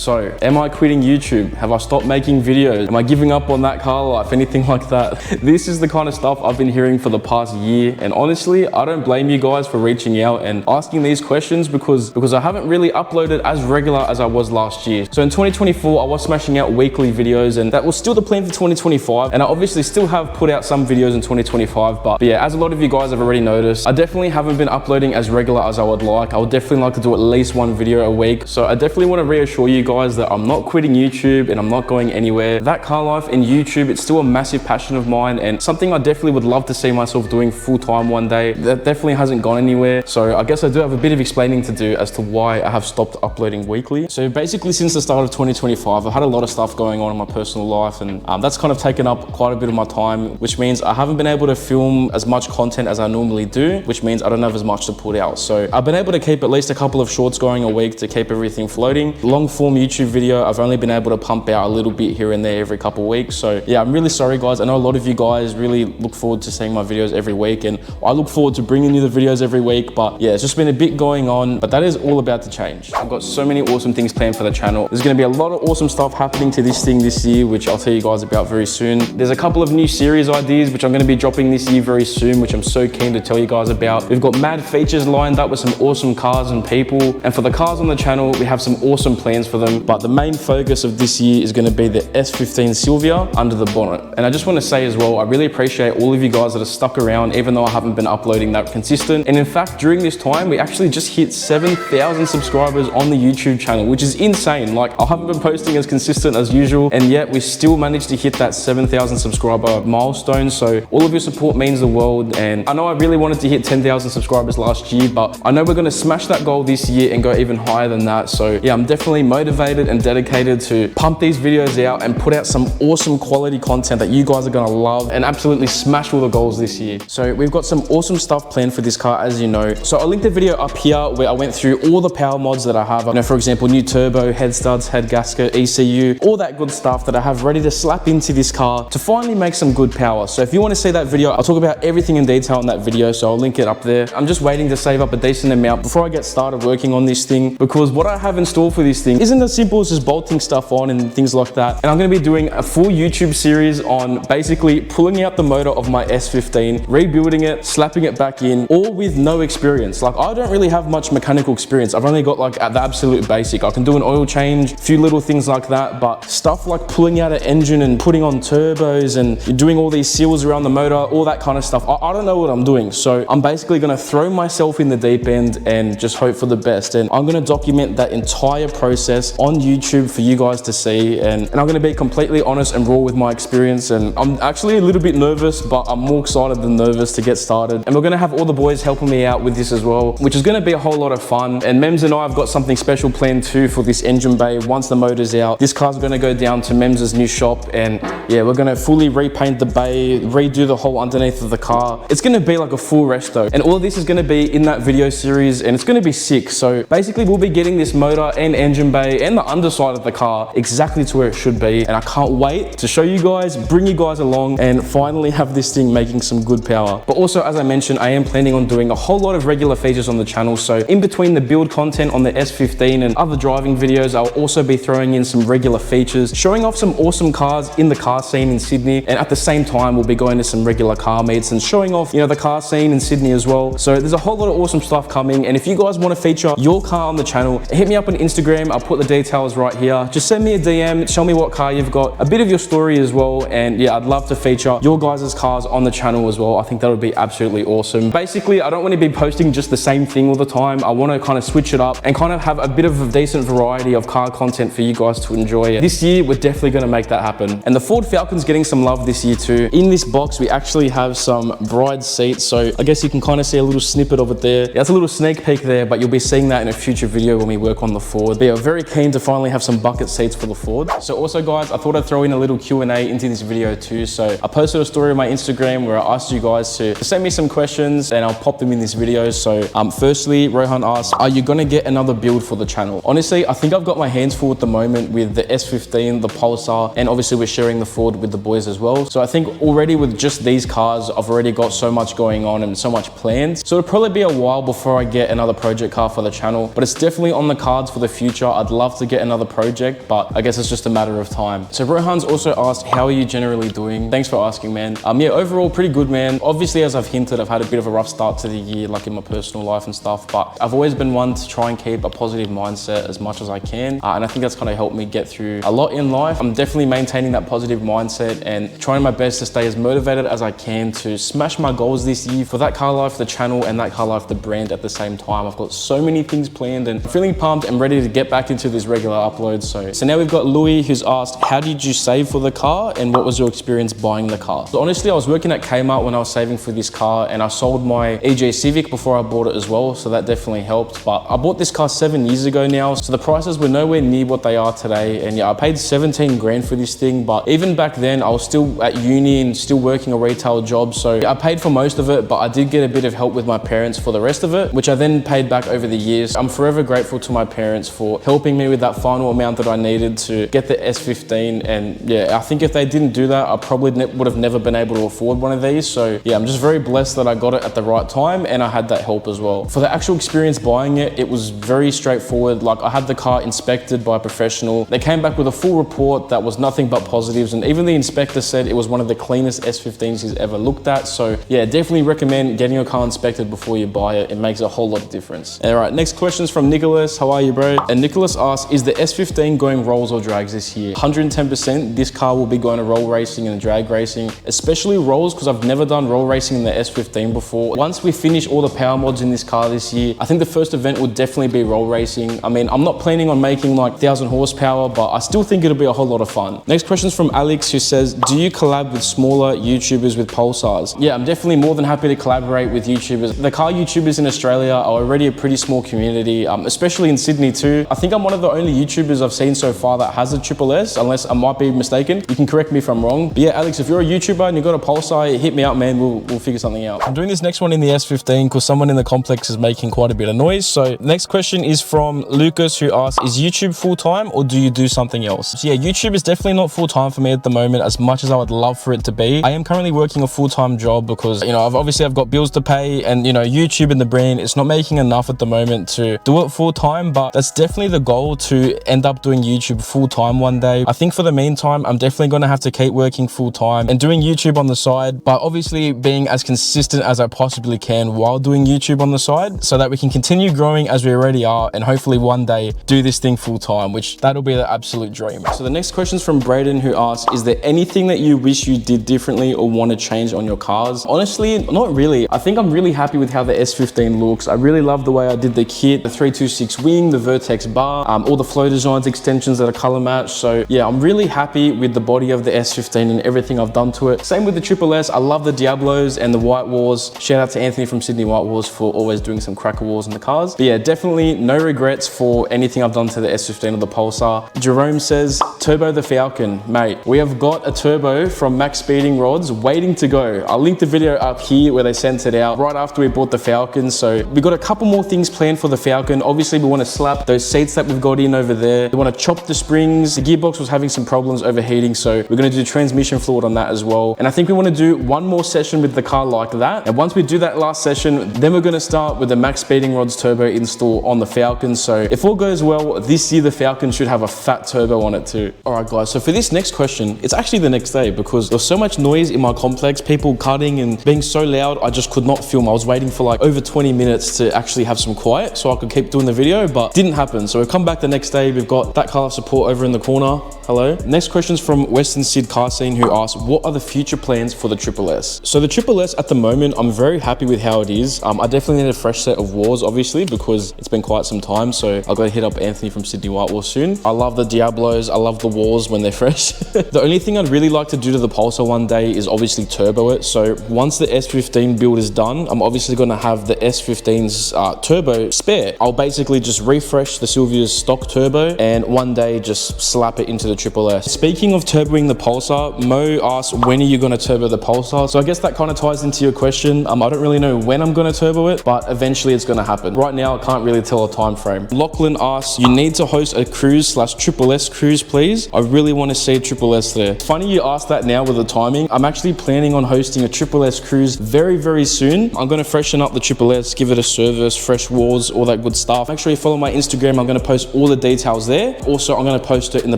So, am I quitting YouTube? Have I stopped making videos? Am I giving up on that car life? Anything like that? This is the kind of stuff I've been hearing for the past year. And honestly, I don't blame you guys for reaching out and asking these questions because I haven't really uploaded as regular as I was last year. So in 2024, I was smashing out weekly videos, and that was still the plan for 2025. And I obviously still have put out some videos in 2025. But yeah, as a lot of you guys have already noticed, I definitely haven't been uploading as regular as I would like. I would definitely like to do at least one video a week. So I definitely want to reassure you guys that I'm not quitting YouTube and I'm not going anywhere. That car life in YouTube, it's still a massive passion of mine and something I definitely would love to see myself doing full time one day. That definitely hasn't gone anywhere. So I guess I do have a bit of explaining to do as to why I have stopped uploading weekly. So basically since the start of 2025, I've had a lot of stuff going on in my personal life, and that's kind of taken up quite a bit of my time, which means I haven't been able to film as much content as I normally do, which means I don't have as much to put out. So I've been able to keep at least a couple of shorts going a week to keep everything floating. Long form YouTube video, I've only been able to pump out a little bit here and there every couple of weeks. So yeah, I'm really sorry guys. I know a lot of you guys really look forward to seeing my videos every week, and I look forward to bringing you the videos every week, but yeah, it's just been a bit going on, but that is all about to change. I've got so many awesome things planned for the channel. There's going to be a lot of awesome stuff happening to this thing this year, which I'll tell you guys about very soon. There's a couple of new series ideas which I'm going to be dropping this year very soon, which I'm so keen to tell you guys about. We've got mad features lined up with some awesome cars and people, and for the cars on the channel, we have some awesome plans for them, but the main focus of this year is going to be the S15 Silvia under the bonnet. And I just want to say as well, I really appreciate all of you guys that have stuck around even though I haven't been uploading that consistent. And in fact, during this time, we actually just hit 7,000 subscribers on the YouTube channel, which is insane. Like, I haven't been posting as consistent as usual, and yet we still managed to hit that 7,000 subscriber milestone. So all of your support means the world. And I know I really wanted to hit 10,000 subscribers last year, but I know we're going to smash that goal this year and go even higher than that. So yeah, I'm definitely motivated and dedicated to pump these videos out and put out some awesome quality content that you guys are going to love and absolutely smash all the goals this year. So we've got some awesome stuff planned for this car, as you know. So I'll link the video up here where I went through all the power mods that I have. You know, for example, new turbo, head studs, head gasket, ECU, all that good stuff that I have ready to slap into this car to finally make some good power. So if you want to see that video, I'll talk about everything in detail in that video, so I'll link it up there. I'm just waiting to save up a decent amount before I get started working on this thing, because what I have in store for this thing isn't as simple as just bolting stuff on and things like that. And I'm going to be doing a full YouTube series on basically pulling out the motor of my S15, rebuilding it, slapping it back in, all with no experience. Like, I don't really have much mechanical experience. I've only got like the absolute basic. I can do an oil change, a few little things like that, but stuff like pulling out an engine and putting on turbos and doing all these seals around the motor, all that kind of stuff, I don't know what I'm doing. So I'm basically going to throw myself in the deep end and just hope for the best. And I'm going to document that entire process on YouTube for you guys to see. And I'm going to be completely honest and raw with my experience. And I'm actually a little bit nervous, but I'm more excited than nervous to get started. And we're going to have all the boys helping me out with this as well, which is going to be a whole lot of fun. And Mems and I have got something special planned too for this engine bay. Once the motor's out, this car's going to go down to Mems's new shop, and yeah, we're going to fully repaint the bay, redo the whole underneath of the car. It's going to be like a full resto, and all of this is going to be in that video series, and it's going to be sick. So basically we'll be getting this motor and engine bay and the underside of the car exactly to where it should be, and I can't wait to show you guys, bring you guys along, and finally have this thing making some good power. But also, as I mentioned, I am planning on doing a whole lot of regular features on the channel. So in between the build content on the S15 and other driving videos, I'll also be throwing in some regular features, showing off some awesome cars in the car scene in Sydney. And at the same time, we'll be going to some regular car meets and showing off, you know, the car scene in Sydney as well. So there's a whole lot of awesome stuff coming. And if you guys want to feature your car on the channel, hit me up on Instagram. I'll put the details right here. Just send me a DM, show me what car you've got, a bit of your story as well. And yeah, I'd love to feature your guys' cars on the channel as well. I think that would be absolutely awesome. Basically, I don't want to be posting just the same thing all the time. I want to kind of switch it up and kind of have a bit of a decent variety of car content for you guys to enjoy. This year, we're definitely going to make that happen. And the Ford Falcon's getting some love this year too. In this box, we actually have some bride seats. So I guess you can kind of see a little snippet of it there. Yeah, it's a little sneak peek there, but you'll be seeing that in a future video when we work on the Ford. But yeah, very keen to finally have some bucket seats for the Ford. So also guys, I thought I'd throw in a little Q&A into this video too. So I posted a story on my Instagram where I asked you guys to send me some questions, and I'll pop them in this video. So firstly, Rohan asked, are you gonna get another build for the channel? Honestly, I think I've got my hands full at the moment with the S15, the Pulsar, and obviously we're sharing the Ford with the boys as well. So I think already with just these cars, I've already got so much going on and so much planned. So it'll probably be a while before I get another project car for the channel, but it's definitely on the cards for the future. I'd love love to get another project, but I guess it's just a matter of time. So Rohan's also asked, how are you generally doing? Thanks for asking, man. Yeah, overall pretty good, man. Obviously, as I've hinted, I've had a bit of a rough start to the year, like in my personal life and stuff, but I've always been one to try and keep a positive mindset as much as I can. And I think that's kind of helped me get through a lot in life. I'm definitely maintaining that positive mindset and trying my best to stay as motivated as I can to smash my goals this year for ThatCarLife, the channel, and ThatCarLife, the brand at the same time. I've got so many things planned and I'm feeling pumped and ready to get back into this regular upload. So now we've got Louis, who's asked, how did you save for the car and what was your experience buying the car? So honestly, I was working at Kmart when I was saving for this car and I sold my EJ Civic before I bought it as well. So that definitely helped. But I bought this car 7 years ago now. So the prices were nowhere near what they are today. And yeah, I paid 17 grand for this thing. But even back then I was still at uni and still working a retail job. So I paid for most of it, but I did get a bit of help with my parents for the rest of it, which I then paid back over the years. I'm forever grateful to my parents for helping me with that final amount that I needed to get the S15. And yeah, I think if they didn't do that, I probably would have never been able to afford one of these. So yeah, I'm just very blessed that I got it at the right time and I had that help as well. For the actual experience buying it, it was very straightforward. Like I had the car inspected by a professional. They came back with a full report that was nothing but positives. And even the inspector said it was one of the cleanest S15s he's ever looked at. So yeah, definitely recommend getting your car inspected before you buy it. It makes a whole lot of difference. All right, next question is from Nicholas. How are you, bro? And Nicholas asks, is the S15 going rolls or drags this year? 110%. This car will be going to roll racing and drag racing, especially rolls, because I've never done roll racing in the S15 before. Once we finish all the power mods in this car this year, I think the first event would definitely be roll racing. I mean, I'm not planning on making like 1,000 horsepower, but I still think it'll be a whole lot of fun. Next question is from Alex, who says, do you collab with smaller YouTubers with Pulsars? Yeah, I'm definitely more than happy to collaborate with YouTubers. The car YouTubers in Australia are already a pretty small community, especially in Sydney too. I think I'm one of the only YouTubers I've seen so far that has a Triple S, unless I might be mistaken. You can correct me if I'm wrong. But yeah, Alex, if you're a YouTuber and you've got a Pulsar, hit me up, man. We'll figure something out. I'm doing this next one in the S15 because someone in the complex is making quite a bit of noise. So next question is from Lucas, who asks, is YouTube full-time or do you do something else? So yeah, YouTube is definitely not full-time for me at the moment, as much as I would love for it to be. I am currently working a full-time job because, you know, I've got bills to pay, and you know, YouTube and the brand, it's not making enough at the moment to do it full-time, but that's definitely the goal, to end up doing YouTube full-time one day. I think for the meantime, I'm definitely going to have to keep working full-time and doing YouTube on the side, but obviously being as consistent as I possibly can while doing YouTube on the side, so that we can continue growing as we already are, and hopefully one day do this thing full-time, which that'll be the absolute dream. So the next question is from Braden, who asks, is there anything that you wish you did differently or want to change on your cars? Honestly, not really. I think I'm really happy with how the S15 looks. I really love the way I did the kit, the 326 wing, the Vertex bar, all the flow designs, extensions that are color matched. So yeah, I'm really happy with the body of the S15 and everything I've done to it. Same with the Triple S. I love the Diablos and the White Walls. Shout out to Anthony from Sydney White Walls for always doing some cracker walls in the cars. But yeah, definitely no regrets for anything I've done to the S15 or the Pulsar. Jerome says, turbo the Falcon. Mate, we have got a turbo from Max Speeding Rods waiting to go. I'll link the video up here where they sent it out right after we bought the Falcon. So we got a couple more things planned for the Falcon. Obviously, we want to slap those seats that we've got in over there. We want to chop the springs. The gearbox was having some problems overheating, so we're going to do transmission fluid on that as well. And I think we want to do one more session with the car like that. And once we do that last session, then we're going to start with the Max Speeding Rods turbo install on the Falcon. So if all goes well, this year the Falcon should have a fat turbo on it too. All right, guys. So for this next question, it's actually the next day because there was so much noise in my complex, people cutting and being so loud, I just could not film. I was waiting for like over 20 minutes to actually have some quiet so I could keep doing the video, but didn't happen. So we've come back the next day. We've got ThatCarLife support over in the corner. Hello. Next question is from Western Sid Car Scene, who asks, what are the future plans for the Triple S? So the Triple S at the moment, I'm very happy with how it is. I definitely need a fresh set of walls, obviously, because it's been quite some time. So I'll go hit up Anthony from Sydney White Walls soon. I love the Diablos. I love the walls when they're fresh. The only thing I'd really like to do to the Pulsar one day is obviously turbo it. So once the S15 build is done, I'm obviously going to have the S15's turbo spare. I'll basically just refresh the Silvia's stock turbo and one day just slap it into the Triple S. Speaking of turboing the Pulsar, Mo asked, when are you gonna turbo the Pulsar? So I guess that kind of ties into your question. I don't really know when I'm gonna turbo it, but eventually it's gonna happen. Right now, I can't really tell a time frame. Lachlan asks, you need to host a cruise / Triple S cruise, please. I really want to see Triple S there. Funny you asked that now with the timing. I'm actually planning on hosting a Triple S cruise very, very soon. I'm gonna freshen up the Triple S, give it a service, fresh walls, all that good stuff. Make sure you follow my Instagram. I'm gonna post all the details there. Also, I'm gonna post it in the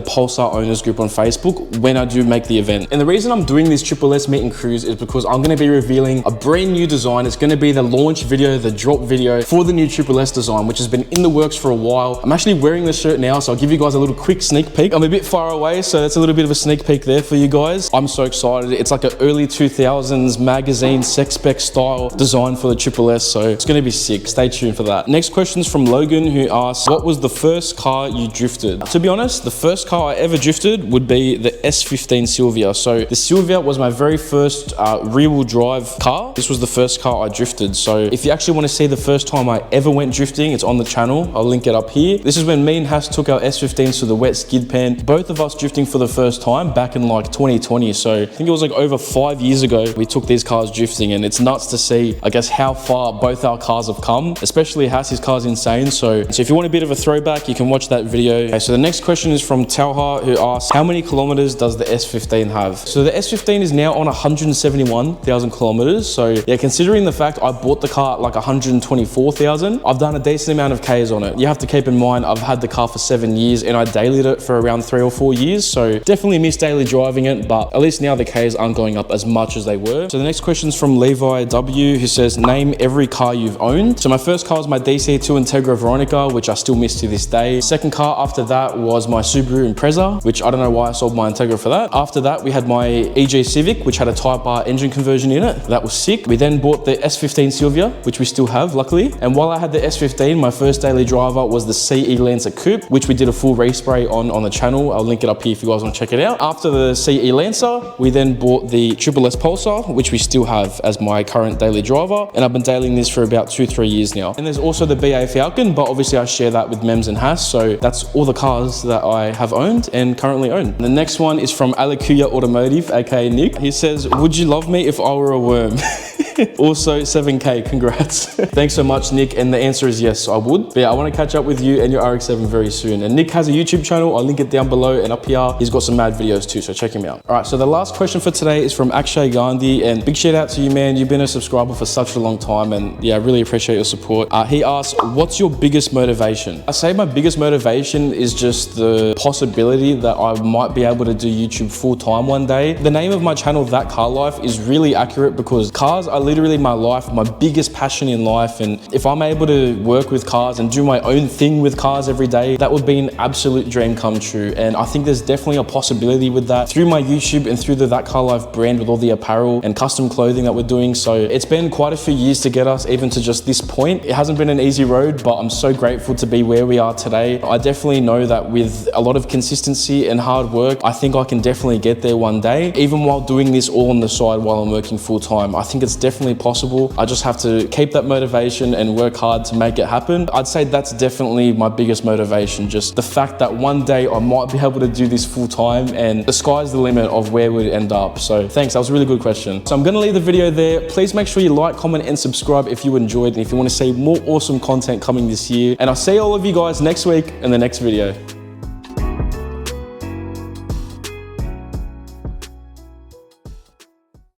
Pulsar owners group on Facebook when I do make the event. And the reason I'm doing this Triple S meet and cruise is because I'm gonna be revealing a brand new design. It's gonna be the launch video, the drop video for the new Triple S design, which has been in the works for a while. I'm actually wearing this shirt now, so I'll give you guys a little quick sneak peek. I'm a bit far away, so that's a little bit of a sneak peek there for you guys. I'm so excited. It's like an early 2000s magazine sex spec style design for the Triple S, so it's gonna be sick. Stay tuned for that. Next question is from Logan, who asks, what was the first car you drifted? To be honest, the first car I ever drifted would be the S15 Silvia. So the Silvia was my very first rear-wheel drive car. This was the first car I drifted. So if you actually want to see the first time I ever went drifting, it's on the channel. I'll link it up here. This is when me and Hass took our S15s to the wet skid pan. Both of us drifting for the first time back in like 2020. So I think it was like over 5 years ago we took these cars drifting, and it's nuts to see, I guess, how far both our cars have come, especially Hass's car's insane. So if you want a bit of a throwback, you can watch that video. Okay, so the next question is from Talha, who asks, how many kilometers does the S15 have? So the S15 is now on 171,000 kilometers. So yeah, considering the fact I bought the car at like 124,000, I've done a decent amount of Ks on it. You have to keep in mind, I've had the car for 7 years and I dailied it for around 3 or 4 years. So definitely miss daily driving it, but at least now the Ks aren't going up as much as they were. So the next question is from Levi W, who says, name every car you've owned. So my first car was my DC2 Integra Veronica, which I still miss to this day. Second car after that was my Subaru Impreza, which I don't know why I sold my Integra for that. After that, we had my EG Civic, which had a Type R engine conversion in it. That was sick. We then bought the S15 Silvia, which we still have, luckily. And while I had the S15, my first daily driver was the CE Lancer Coupe, which we did a full respray on the channel. I'll link it up here if you guys want to check it out. After the CE Lancer, we then bought the Triple S Pulsar, which we still have as my current daily driver. And I've been dailing this for about 2-3 years now. And there's also the BA Falcon, but obviously I share that with Mems and Hass. So that's all the cars that I have owned and currently own. And the next one is from Alakuya Automotive, aka Nick. He says, would you love me if I were a worm? Also 7K, congrats. Thanks so much, Nick. And the answer is yes, I would. But yeah, I want to catch up with you and your RX-7 very soon. And Nick has a YouTube channel. I'll link it down below, and up here, he's got some mad videos too, so check him out. All right, so the last question for today is from Akshay Gandhi, and big shout out to you, man. You've been a subscriber for such a long time, and yeah, I really appreciate your support. He asks, what's your biggest motivation? I say my biggest motivation is just the possibility that I might be able to do YouTube full time one day. The name of my channel, ThatCarLife, is really accurate because cars are literally my life, my biggest passion in life. And if I'm able to work with cars and do my own thing with cars every day, that would be an absolute dream come true. And I think there's definitely a possibility with that through my YouTube and through the ThatCarLife brand with all the apparel and custom clothing that we're doing. So it's been quite a few years to get us even to just this point. It hasn't been an easy road, but I'm so grateful to be where we are today. I definitely know that with a lot of consistency and hard work, I think I can definitely get there one day, even while doing this all on the side while I'm working full time. I think it's definitely possible. I just have to keep that motivation and work hard to make it happen. I'd say that's definitely my biggest motivation, just the fact that one day I might be able to do this full time, and the sky's the limit of where we'd end up. So thanks, that was a really good question. So I'm gonna leave the video there. Please make sure you like, comment, and subscribe if you enjoyed, and if you want to see more awesome content coming this year. And I'll see all of you guys next week in the next video.